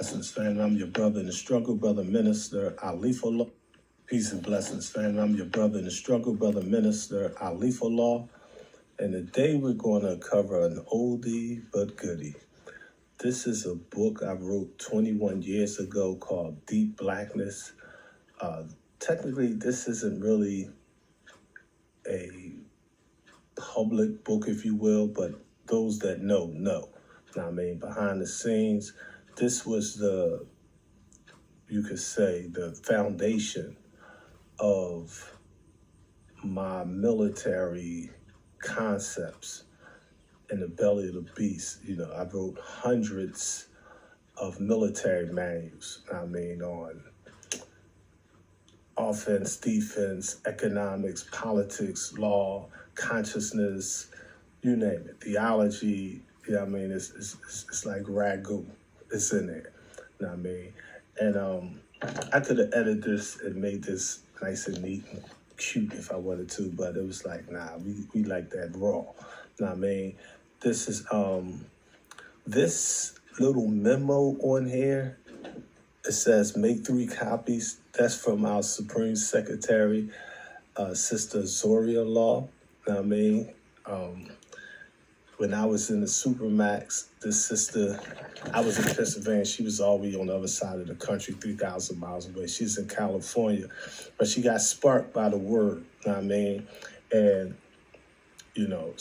Blessings, family. I'm your brother in the struggle, brother minister Alifullah. Peace and blessings, family. I'm your brother in the struggle, brother minister Alifullah. And today we're going to cover an oldie but goodie. This is a book I wrote 21 years ago called Deep Blackness. Technically, this isn't really a public book, if you will, but those that know. Now, I mean, behind the scenes, this was you could say, the foundation of my military concepts in the belly of the beast. You know, I wrote hundreds of military manuals, I mean, on offense, defense, economics, politics, law, consciousness, you name it, theology. I mean, it's like ragu. It's in there. You know what I mean? And I could have edited this and made this nice and neat and cute if I wanted to, but it was like, nah, we like that raw. You know what I mean? This is this little memo on here. It says make 3 copies. That's from our Supreme Secretary, Sister Zoria Law. You know what I mean? When I was in the Supermax, this sister, I was in Pennsylvania. She was all the way on the other side of the country, 3,000 miles away. She's in California, but she got sparked by the word. You know what I mean? And you know,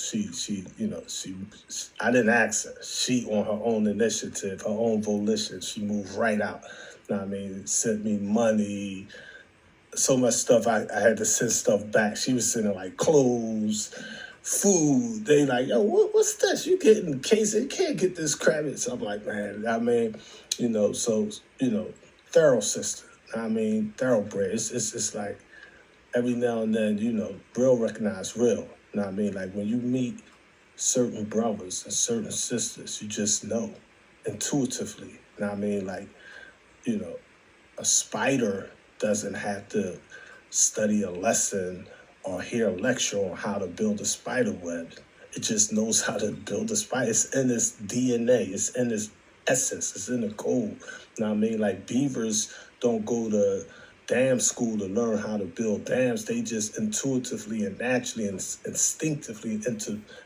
I didn't ask her. She, on her own initiative, her own volition, she moved right out. You know what I mean? Sent me money, so much stuff. I had to send stuff back. She was sending like clothes, food. They like, yo, what's this? You getting case? You can't get this crap. So I'm like, man, I mean, thorough sister. I mean, thoroughbred. It's like every now and then, real recognize real. You know what I mean? Like when you meet certain brothers and certain sisters, you just know intuitively. You know what I mean? Like, a spider doesn't have to study a lesson or hear a lecture on how to build a spider web. It just knows how to build a spider. It's in its DNA. It's in its essence. It's in the code. You know what I mean? Like beavers don't go to dam school to learn how to build dams. They just intuitively and naturally and instinctively,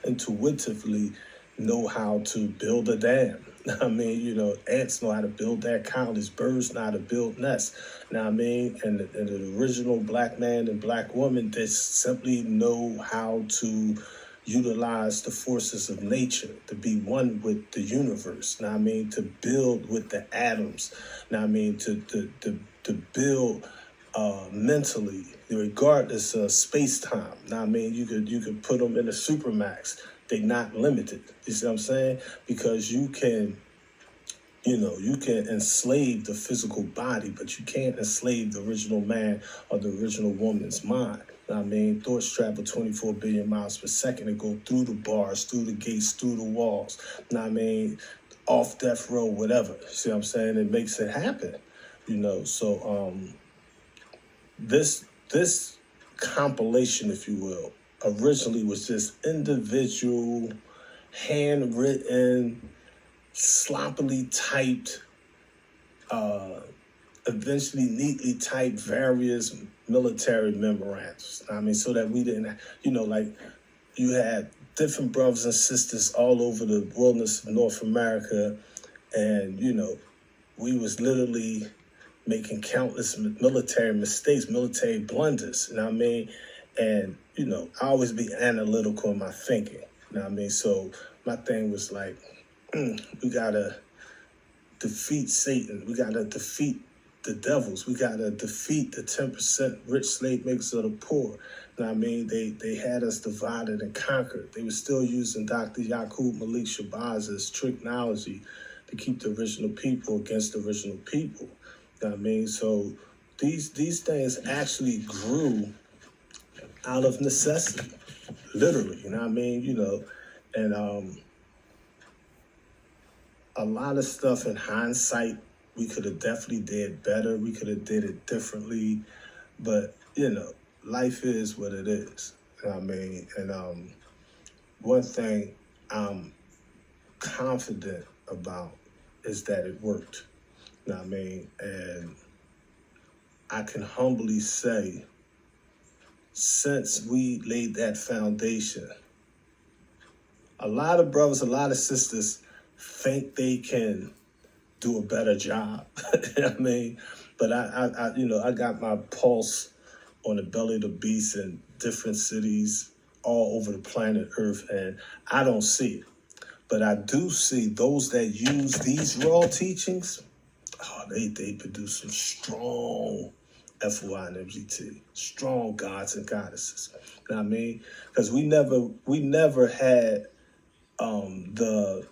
intuitively know how to build a dam. I mean, ants know how to build their colonies, birds know how to build nests. Now, I mean, and the original black man and black woman, they simply know how to utilize the forces of nature, to be one with the universe. Now, I mean, to build with the atoms. Now, I mean, to build mentally, regardless of space-time. Now, I mean, you could put them in a supermax. They're not limited. You see what I'm saying? Because you can enslave the physical body, but you can't enslave the original man or the original woman's mind. I mean, thoughts travel 24 billion miles per second and go through the bars, through the gates, through the walls. I mean, off death row, whatever. See what I'm saying? It makes it happen. So this compilation, if you will, originally was just individual, handwritten, sloppily typed, eventually neatly typed various military memorandums. I mean, so that we didn't, like you had different brothers and sisters all over the wilderness of North America, and, we was literally making countless military mistakes, military blunders, you know what I mean? And, I always be analytical in my thinking, you know what I mean? So my thing was like, we gotta defeat Satan. We gotta defeat the devils. We gotta defeat the 10% rich slave makers of the poor. You know what I mean? They had us divided and conquered. They were still using Dr. Yaqub Malik Shabazz's tricknology to keep the original people against the original people. You know what I mean? So these things actually grew out of necessity, literally. You know what I mean? And a lot of stuff in hindsight, we could have definitely did better. We could have did it differently. But, life is what it is. You know what I mean? And one thing I'm confident about is that it worked. You know what I mean? And I can humbly say, since we laid that foundation, a lot of brothers, a lot of sisters think they can do a better job. You know what I mean? But I got my pulse on the belly of the beast in different cities all over the planet Earth, and I don't see it. But I do see those that use these raw teachings, they produce some strong FOI and MGT, strong gods and goddesses. You know what I mean? Because we never had the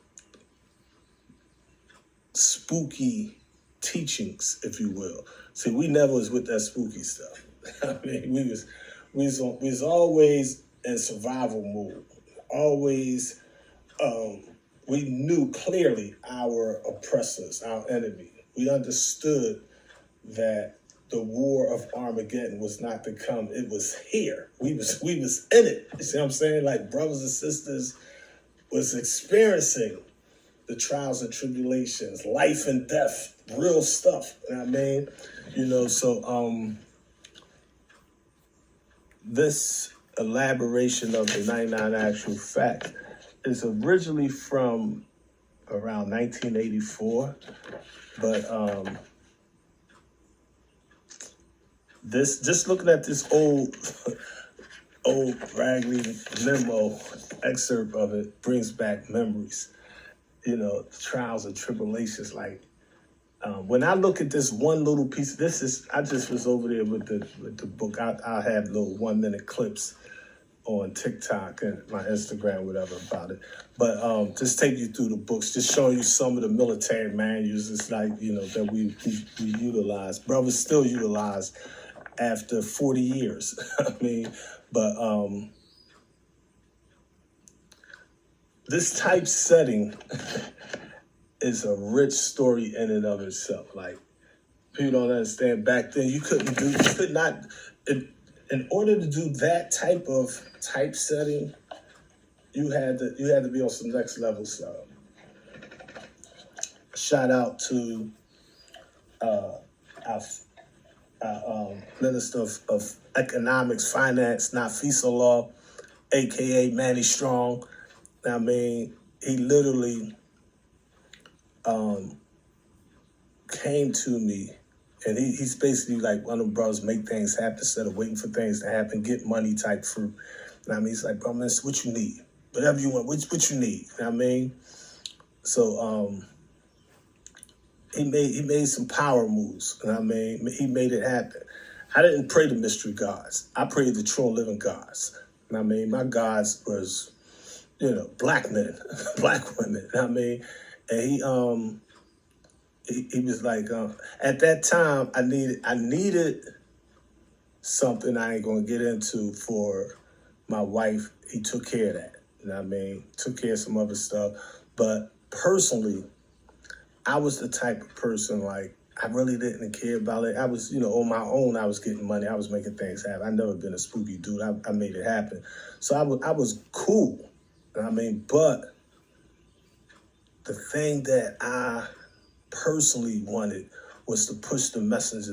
spooky teachings, if you will. See, we never was with that spooky stuff. I mean, we was always in survival mode. Always, we knew clearly our oppressors, our enemy. We understood that the war of Armageddon was not to come; it was here. We was in it. You see what I'm saying? Like brothers and sisters was experiencing the trials and tribulations, life and death, real stuff. You know what I mean? So this elaboration of the 99 actual fact is originally from around 1984, but this, just looking at this old raggedy memo excerpt of it brings back memories. Trials and tribulations. Like when I look at this one little piece, I just was over there with the book. I'll have little 1 minute clips on TikTok and my Instagram, whatever, about it. But just take you through the books, just showing you some of the military manuals. It's like, that we utilize. Brothers still utilize after 40 years. I mean, but this type setting is a rich story in and of itself. Like, people don't understand, back then you could not, in order to do that type setting, you had to be on some next level stuff. Shout out to our Minister of Economics, Finance, Nafisa, aka Manny Strong. I mean, he literally came to me, and he's basically like one of them brothers, make things happen instead of waiting for things to happen, get money type fruit. And I mean, he's like, bro, man, what you need? Whatever you want, what you need. You know what I mean? So he made some power moves. You know what I mean? He made it happen. I didn't pray to mystery gods. I prayed to true living gods. You know what I mean? My gods was, black men, black women. You know what I mean? And he was like, at that time, I needed something I ain't gonna get into for my wife. He took care of that. You know what I mean? Took care of some other stuff. But personally, I was the type of person, like, I really didn't care about it. I was, on my own, I was getting money. I was making things happen. I've never been a spooky dude. I made it happen. So I was cool. You know what I mean? But the thing that I personally wanted was to push the message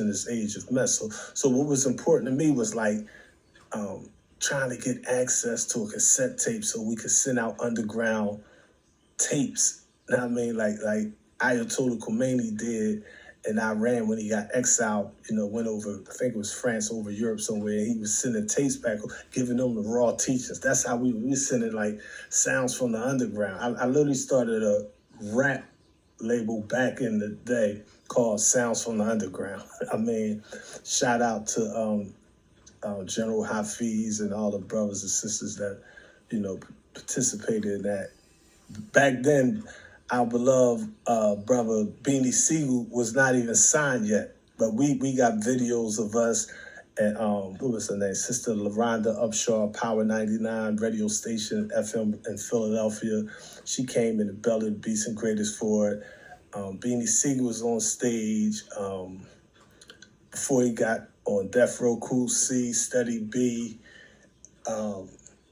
in this age of mess. So what was important to me was like trying to get access to a cassette tape so we could send out underground tapes. You know what I mean? Like Ayatollah Khomeini did in Iran when he got exiled, went over, I think it was France, over Europe somewhere. He was sending tapes back, giving them the raw teachings. That's how we were sending like sounds from the underground. I literally started a rap label back in the day called Sounds from the Underground. I mean, shout out to General Hafiz and all the brothers and sisters that, participated in that. Back then, our beloved brother Beanie Siegel was not even signed yet, but we got videos of us and what was her name? Sister LaRonda Upshaw, Power 99 radio station FM in Philadelphia. She came in the belly of the beast and greatest for it. Beanie Siegel was on stage before he got on Death Row, Cool C, Steady B.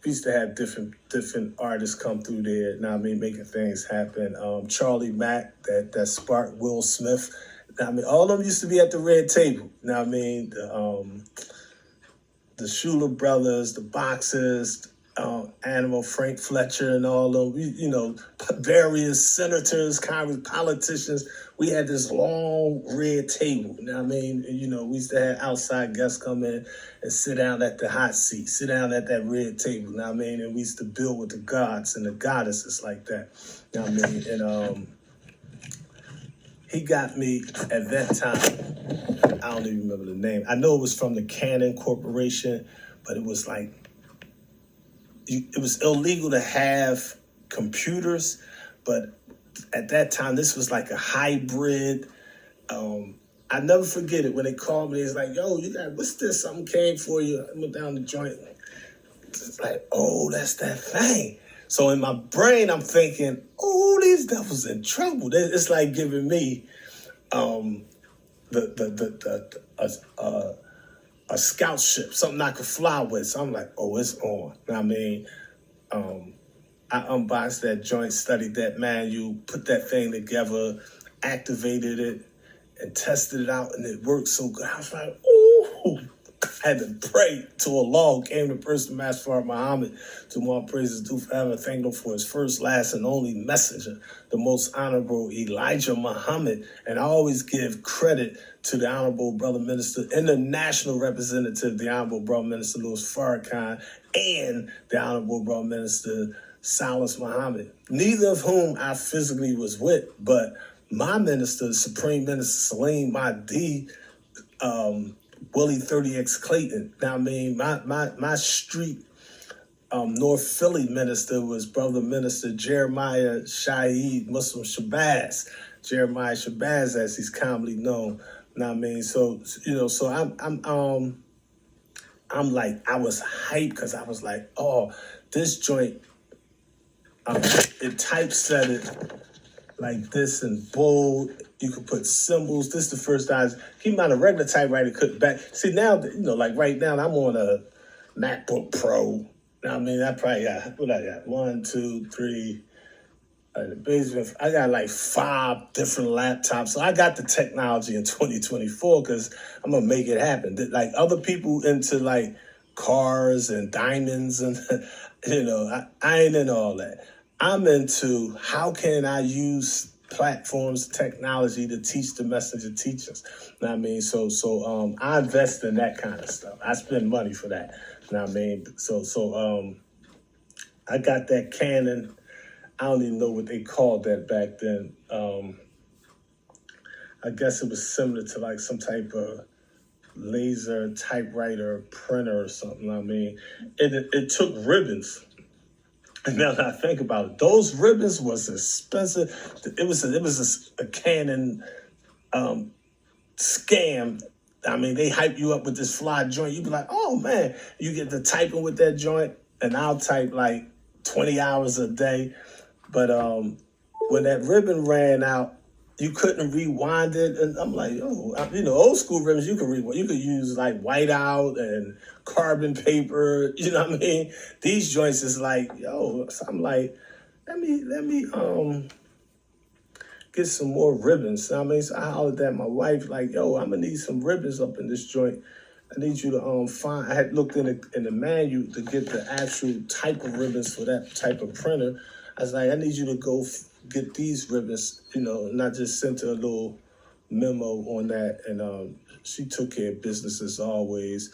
we used to have different artists come through there. Now I mean, making things happen. Charlie Mack, that sparked Will Smith. Now I mean, all of them used to be at the red table. Now I mean, the Schuler brothers, the boxers, Animal Frank Fletcher, and all of them. Various senators, Congress, politicians. We had this long red table. You know what I mean? We used to have outside guests come in and sit down at the hot seat, sit down at that red table. You know what I mean? And we used to build with the gods and the goddesses like that. You know what I mean? And he got me at that time. I don't even remember the name. I know it was from the Canon Corporation, but it was like, it was illegal to have computers, but at that time, this was like a hybrid. I never forget it when they called me. It's like, yo, you got, what's this? Something came for you. I went down the joint. It's like, oh, that's that thing. So in my brain, I'm thinking, oh, these devils in trouble. It's like giving me a scout ship, something I could fly with. So I'm like, oh, it's on. I mean, I unboxed that joint, studied that manual, put that thing together, activated it, and tested it out, and it worked so good. I was like, ooh. I had to pray to Allah, came the person, Master Muhammad, to more praises due forever. Thank him for his first, last, and only messenger, the most honorable Elijah Muhammad. And I always give credit to the Honorable Brother Minister, International Representative, the Honorable Brother Minister Louis Farrakhan, and the Honorable Brother Minister Salas Muhammad, neither of whom I physically was with, but my minister, Supreme Minister Salim Mahdi, Willie 30X Clayton. Now, I mean, my street North Philly minister was Brother Minister Jeremiah Shaheed Muslim Shabazz, Jeremiah Shabazz, as he's commonly known. Now, I mean, so I'm like, I was hyped because I was like, oh, this joint, it typeset it like this in bold. You could put symbols. This is the first time. Keep in mind, a regular typewriter couldn't back. See, now, like right now, I'm on a MacBook Pro. Now, I mean, I probably got, what I got? 1, 2, 3. In the basement, I got like 5 different laptops. So I got the technology in 2024 because I'm going to make it happen. Like other people into like cars and diamonds and, I ain't into all that. I'm into how can I use platforms, technology to teach the message of teachers. You know what I mean? So I invest in that kind of stuff. I spend money for that. You know what I mean? So I got that Canon. I don't even know what they called that back then. I guess it was similar to like some type of laser typewriter printer or something. I mean, it took ribbons. And now that I think about it, those ribbons was expensive. It was a Canon scam. I mean, they hype you up with this fly joint. You be like, oh man, you get to typing with that joint, and I'll type like 20 hours a day. But when that ribbon ran out, you couldn't rewind it, and I'm like, old school ribbons you could rewind. You could use like whiteout and carbon paper. You know what I mean? These joints is like, so I'm like, let me get some more ribbons. I mean, so I hollered at my wife like, I'm gonna need some ribbons up in this joint. I need you to find. I had looked in the manual to get the actual type of ribbons for that type of printer. I was like, I need you to go get these ribbons, not just sent her a little memo on that. And she took care of business as always.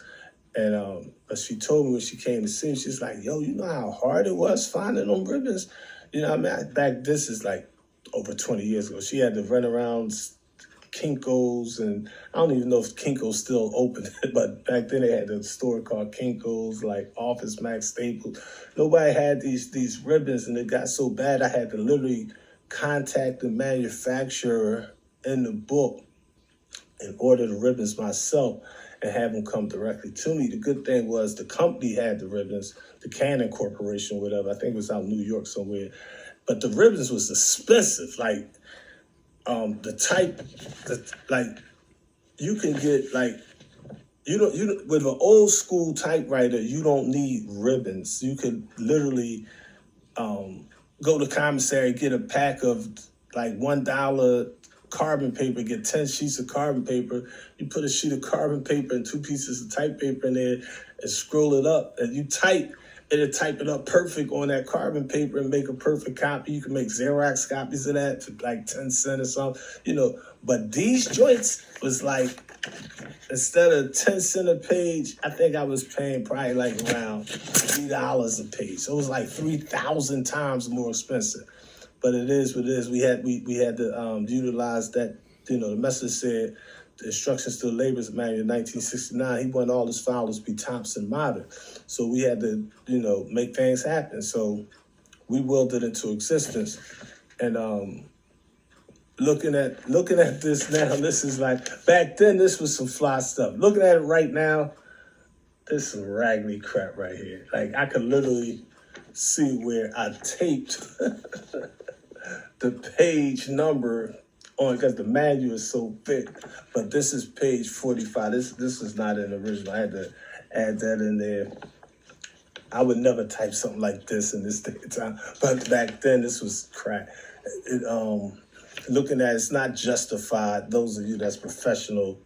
And but she told me when she came to see me, she's like, yo, you know how hard it was finding them ribbons? You know what I mean? This is like over 20 years ago. She had to run around Kinko's, and I don't even know if Kinko's still open, but back then they had a store called Kinko's, like Office Max, Staples. Nobody had these ribbons, and it got so bad I had to literally contact the manufacturer in the book and order the ribbons myself and have them come directly to me. The good thing was the company had the ribbons, the Canon Corporation, whatever. I think it was out in New York somewhere. But the ribbons was expensive, like the type, like you can get like With an old school typewriter, you don't need ribbons. You could literally go to commissary, get a pack of like $1 carbon paper, get 10 sheets of carbon paper. You put a sheet of carbon paper and 2 pieces of type paper in there and scroll it up, and you type. It'll type it up perfect on that carbon paper and make a perfect copy. You can make Xerox copies of that for like 10 cents or something. But these joints was like, instead of 10 cents a page, I think I was paying probably like around $3 a page. So it was like 3,000 times more expensive. But it is what it is. We had to utilize that. The message said the instructions to the Laborers Manual in 1969. He wanted all his files to be Thompson modern. So we had to, make things happen. So we willed it into existence. And looking at this now, this is like, back then this was some fly stuff. Looking at it right now, this is some raggedy crap right here. Like, I could literally see where I taped the page number on, because the manual is so thick. But this is page 45. This is not an original. I had to add that in there. I would never type something like this in this day and time. But back then, this was crap. Looking at it's not justified. Those of you that's professional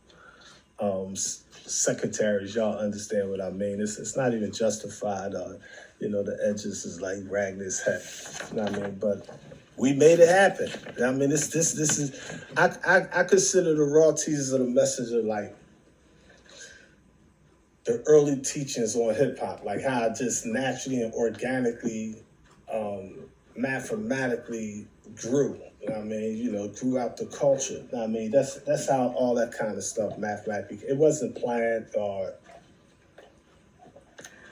secretaries, y'all understand what I mean. It's not even justified. The edges is like ragged as heck. You know what I mean? But we made it happen. I mean, this is. I consider the raw teachers of the messenger like the early teachings on hip hop, like how I just naturally and organically, mathematically grew. You know what I mean? Grew out the culture. You know what I mean? That's how all that kind of stuff mathematically. It wasn't planned or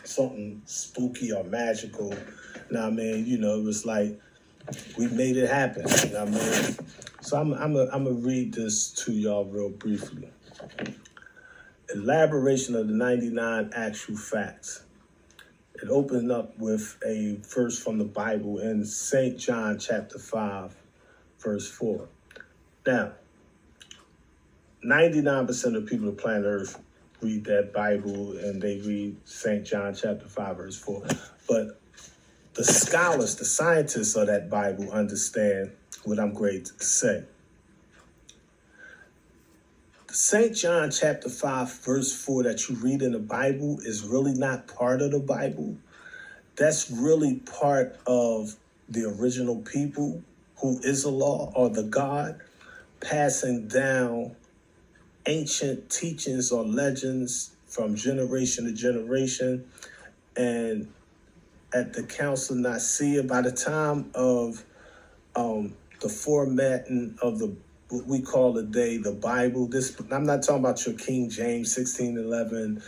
something spooky or magical. You know what I mean? It was like we made it happen. You know what I mean? So I'm gonna read this to y'all real briefly. Elaboration of the 99 actual facts. It opened up with a verse from the Bible in St. John chapter 5, verse 4. Now, 99% of people on planet Earth read that Bible and they read St. John chapter 5, verse 4. But the scholars, the scientists of that Bible understand what I'm going to say. St. John chapter 5, verse 4 that you read in the Bible is really not part of the Bible. That's really part of the original people who is the law or the God, passing down ancient teachings or legends from generation to generation. And at the Council of Nicaea, by the time of the formatting of what we call today the Bible, I'm not talking about your King James 1611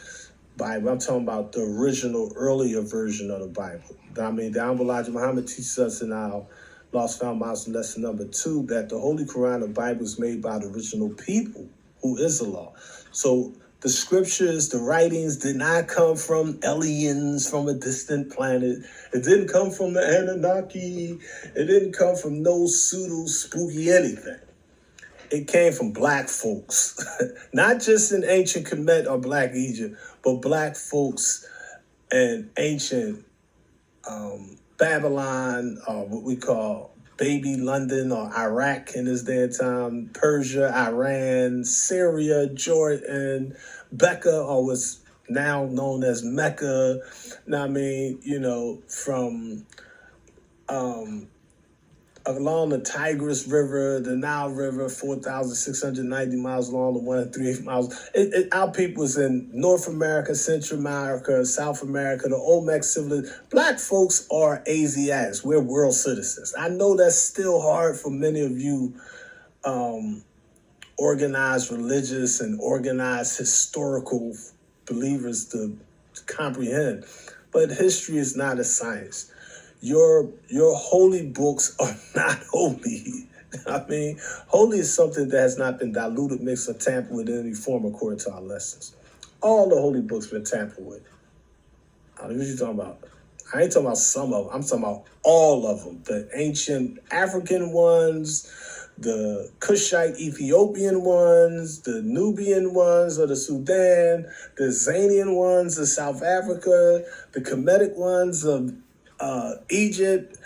Bible. I'm talking about the original, earlier version of the Bible. I mean, the Honorable Elijah Muhammad teaches us in our Lost Found Miles lesson number 2 that the Holy Quran, the Bible, is made by the original people who is the law. So the scriptures, the writings did not come from aliens from a distant planet. It didn't come from the Anunnaki. It didn't come from no pseudo spooky anything. It came from black folks, not just in ancient Kemet or Black Egypt, but black folks in ancient Babylon, or what we call baby London or Iraq in this day and time, Persia, Iran, Syria, Jordan, Becca, or what's now known as Mecca. Now, I mean, from along the Tigris River, the Nile River, 4,690 miles long, the 1.38 miles. Our people was in North America, Central America, South America, the Olmec civilization. Black folks are Asiatics. We're world citizens. I know that's still hard for many of you organized religious and organized historical believers to comprehend. But history is not a science. Your holy books are not holy. I mean, holy is something that has not been diluted, mixed, or tampered with in any form according to our lessons. All the holy books been tampered with. What are you talking about? I ain't talking about some of them. I'm talking about all of them. The ancient African ones, the Cushite Ethiopian ones, the Nubian ones of the Sudan, the Zanian ones of South Africa, the Kemetic ones of Egypt,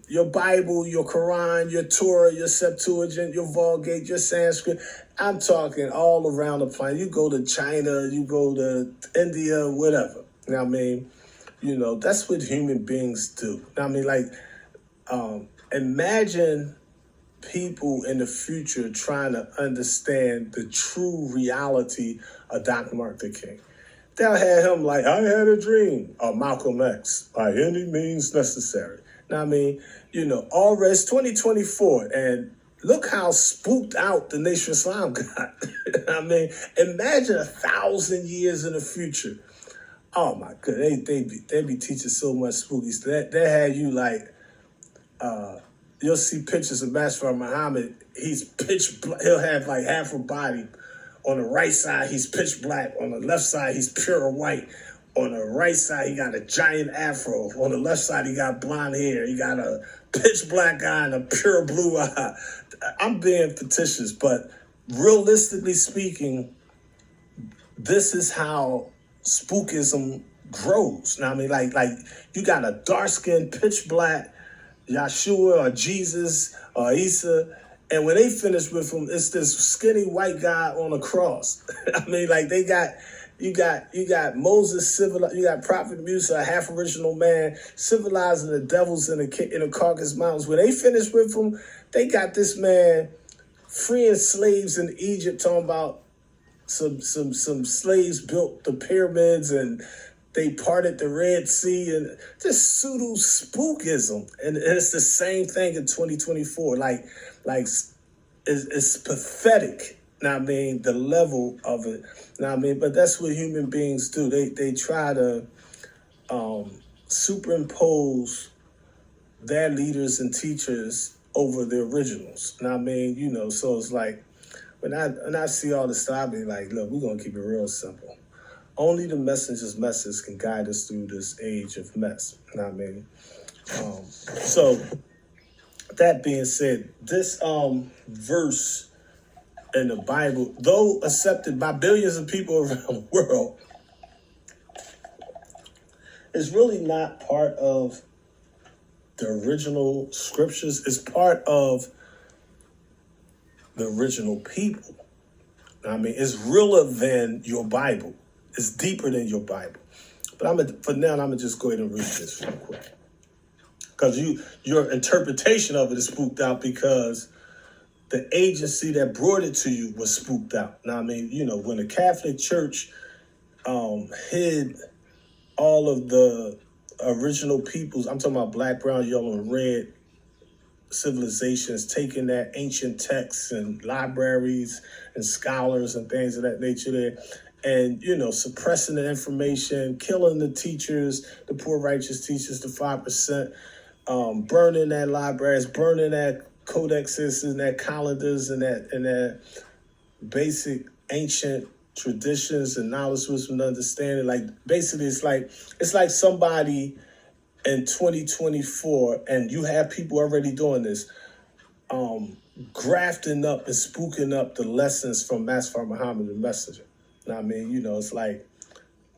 your Bible, your Quran, your Torah, your Septuagint, your Vulgate, your Sanskrit. I'm talking all around the planet. You go to China, you go to India, whatever. You know what I mean? You know, that's what human beings do. You know what I mean? Like, imagine people in the future trying to understand the true reality of Dr. Martin Luther King. They'll have him like, I had a dream, or Malcolm X, by any means necessary. Now, I mean, you know, already it's 2024, and look how spooked out the Nation of Islam got. I mean, imagine 1,000 years in the future. Oh my goodness, they be teaching so much spooky stuff. They had you like, you'll see pictures of Master Muhammad. He's pitch black. He'll have like half a body. On the right side, he's pitch black. On the left side, he's pure white. On the right side, he got a giant afro. On the left side, he got blonde hair. He got a pitch black eye and a pure blue eye. I'm being fictitious, but realistically speaking, this is how spookism grows. Now, I mean, like you got a dark-skinned, pitch black Yeshua or Jesus or Isa, and when they finish with him, it's this skinny white guy on a cross. I mean, like you got Moses civilized, you got Prophet Musa, a half original man, civilizing the devils in the Caucasus Mountains. When they finish with him, they got this man freeing slaves in Egypt, talking about some slaves built the pyramids and they parted the Red Sea, and just pseudo spookism. And it's the same thing in 2024. Like it's pathetic. Now, I mean, the level of it. Now, I mean, but that's what human beings do. They try to superimpose their leaders and teachers over the originals. Now, I mean, you know, so it's like when I see all this stuff, I be like, look, we're gonna keep it real simple. Only the messenger's message can guide us through this age of mess. You know what I mean? So that being said, this verse in the Bible, though accepted by billions of people around the world, is really not part of the original scriptures. It's part of the original people. I mean, it's realer than your Bible. It's deeper than your Bible. But for now, I'm going to just go ahead and read this real quick. Because your interpretation of it is spooked out because the agency that brought it to you was spooked out. Now, I mean, you know, when the Catholic Church hid all of the original peoples, I'm talking about black, brown, yellow, and red civilizations, taking that ancient texts and libraries and scholars and things of that nature there, and, you know, suppressing the information, killing the teachers, the poor righteous teachers, the 5%, burning that libraries, burning that codexes and that calendars and that basic ancient traditions and knowledge, wisdom, and understanding. Like, basically, it's like somebody in 2024, and you have people already doing this, grafting up and spooking up the lessons from Master Muhammad the Messenger. I mean, you know, it's like,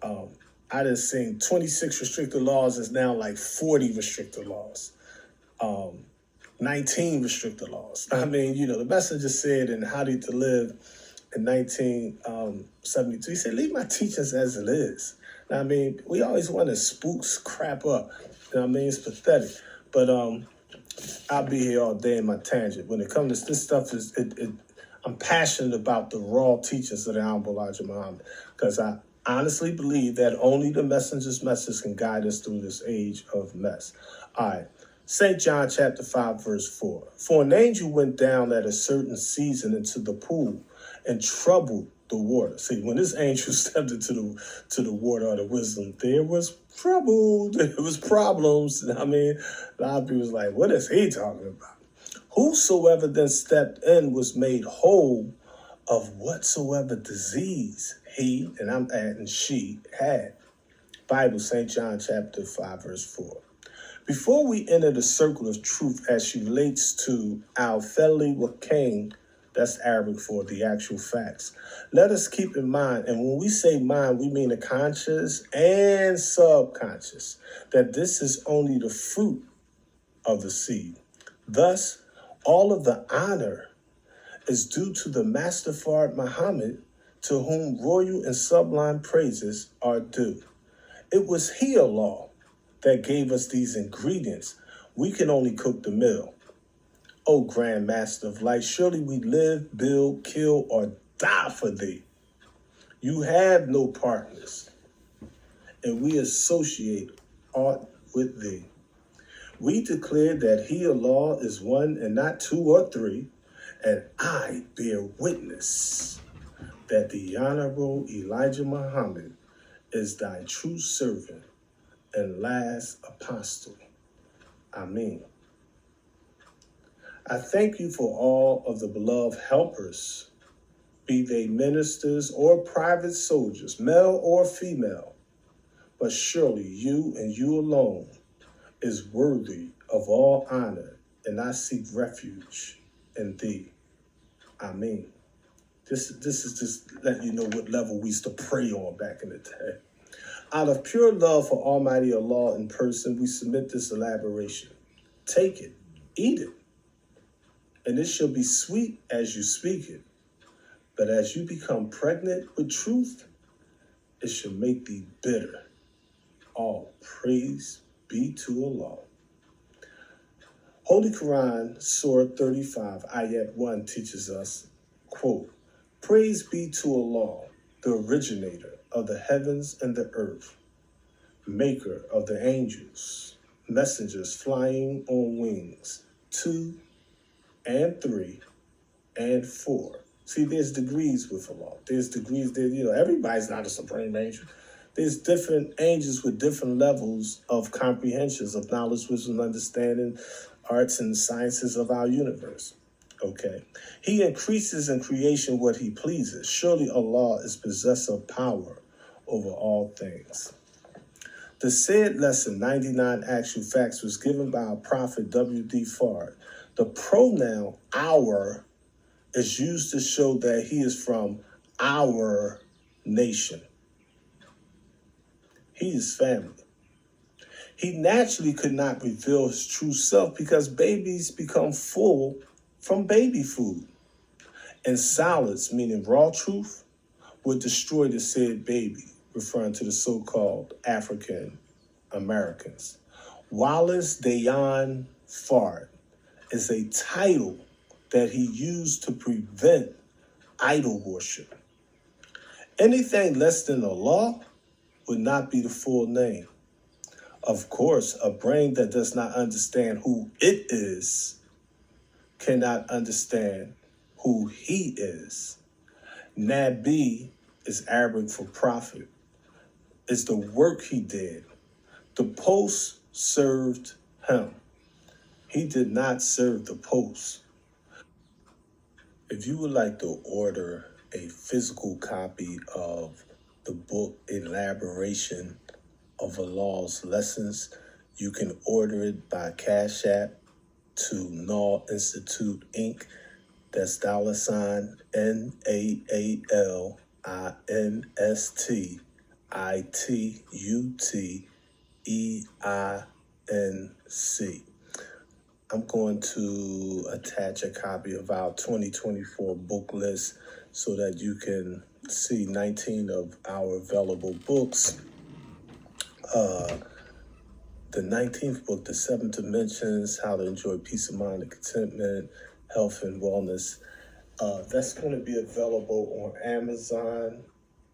I done seen 26 restricted laws is now like 40 restricted laws, 19 restricted laws. I mean, you know, the Messenger said in How to Live in 1972, he said, leave my teachings as it is. I mean, we always want to spook crap up. You know what I mean? It's pathetic. But I'll be here all day in my tangent. When it comes to this stuff, I'm passionate about the raw teachings of the Honorable Elijah Muhammad, because I honestly believe that only the messenger's message can guide us through this age of mess. All right. St. John chapter 5, verse 4. For an angel went down at a certain season into the pool and troubled the water. See, when this angel stepped into the water of the wisdom, there was trouble. There was problems. I mean, a lot of people was like, what is he talking about? Whosoever then stepped in was made whole of whatsoever disease he, and I'm adding she, had. Bible, St. John chapter 5, verse 4. Before we enter the circle of truth as she relates to al-Feli wa Kane, that's Arabic for the actual facts, let us keep in mind, and when we say mind, we mean the conscious and subconscious, that this is only the fruit of the seed. Thus, all of the honor is due to the Master Fard Muhammad, to whom royal and sublime praises are due. It was He, Allah, that gave us these ingredients. We can only cook the meal. O Grand Master of Light, surely we live, build, kill, or die for thee. You have no partners, and we associate aught with thee. We declare that He, Allah, is one and not two or three, and I bear witness that the Honorable Elijah Muhammad is thy true servant and last apostle. Amen. I thank you for all of the beloved helpers, be they ministers or private soldiers, male or female, but surely you and you alone is worthy of all honor, and I seek refuge in thee. Amen. This is just letting you know what level we used to pray on back in the day. Out of pure love for Almighty Allah in person, we submit this elaboration. Take it, eat it, and it shall be sweet as you speak it. But as you become pregnant with truth, it shall make thee bitter. All praise be to Allah. Holy Quran, Surah 35, Ayat 1 teaches us, quote, praise be to Allah, the originator of the heavens and the earth, maker of the angels, messengers flying on wings, 2 and 3 and 4. See, there's degrees with Allah. There's degrees there, everybody's not a supreme angel. There's different angels with different levels of comprehensions of knowledge, wisdom, understanding, arts, and sciences of our universe. Okay. He increases in creation what he pleases. Surely Allah is possessor of power over all things. The said lesson, 99 Actual Facts, was given by our prophet W.D. Fard. The pronoun our is used to show that he is from our nation. He is family. He naturally could not reveal his true self because babies become full from baby food. And solids, meaning raw truth, would destroy the said baby, referring to the so-called African Americans. Wallace Dayan Fard is a title that he used to prevent idol worship. Anything less than Allah would not be the full name. Of course, a brain that does not understand who it is cannot understand who he is. Nabi is Arabic for prophet. It's the work he did. The post served him. He did not serve the post. If you would like to order a physical copy of the book Elaboration of Allah's Lessons, you can order it by Cash App to Naal Institute Inc. That's $NAALINSTITUTEINC. I'm going to attach a copy of our 2024 book list so that you can see 19 of our available books. The 19th book, The 7 Dimensions, How to Enjoy Peace of Mind and Contentment, Health and Wellness. That's going to be available on Amazon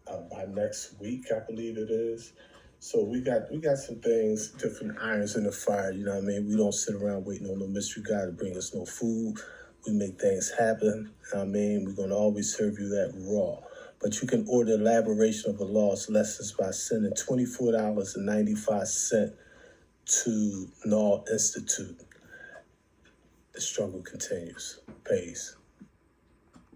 by next week, I believe it is. So we got some things, different irons in the fire, you know what I mean? We don't sit around waiting on no mystery God to bring us no food. We make things happen, you know what I mean? We're going to always serve you that raw. But you can order Elaboration of Allah's Lessons by sending $24.95 to Naal Institute. The struggle continues. Peace.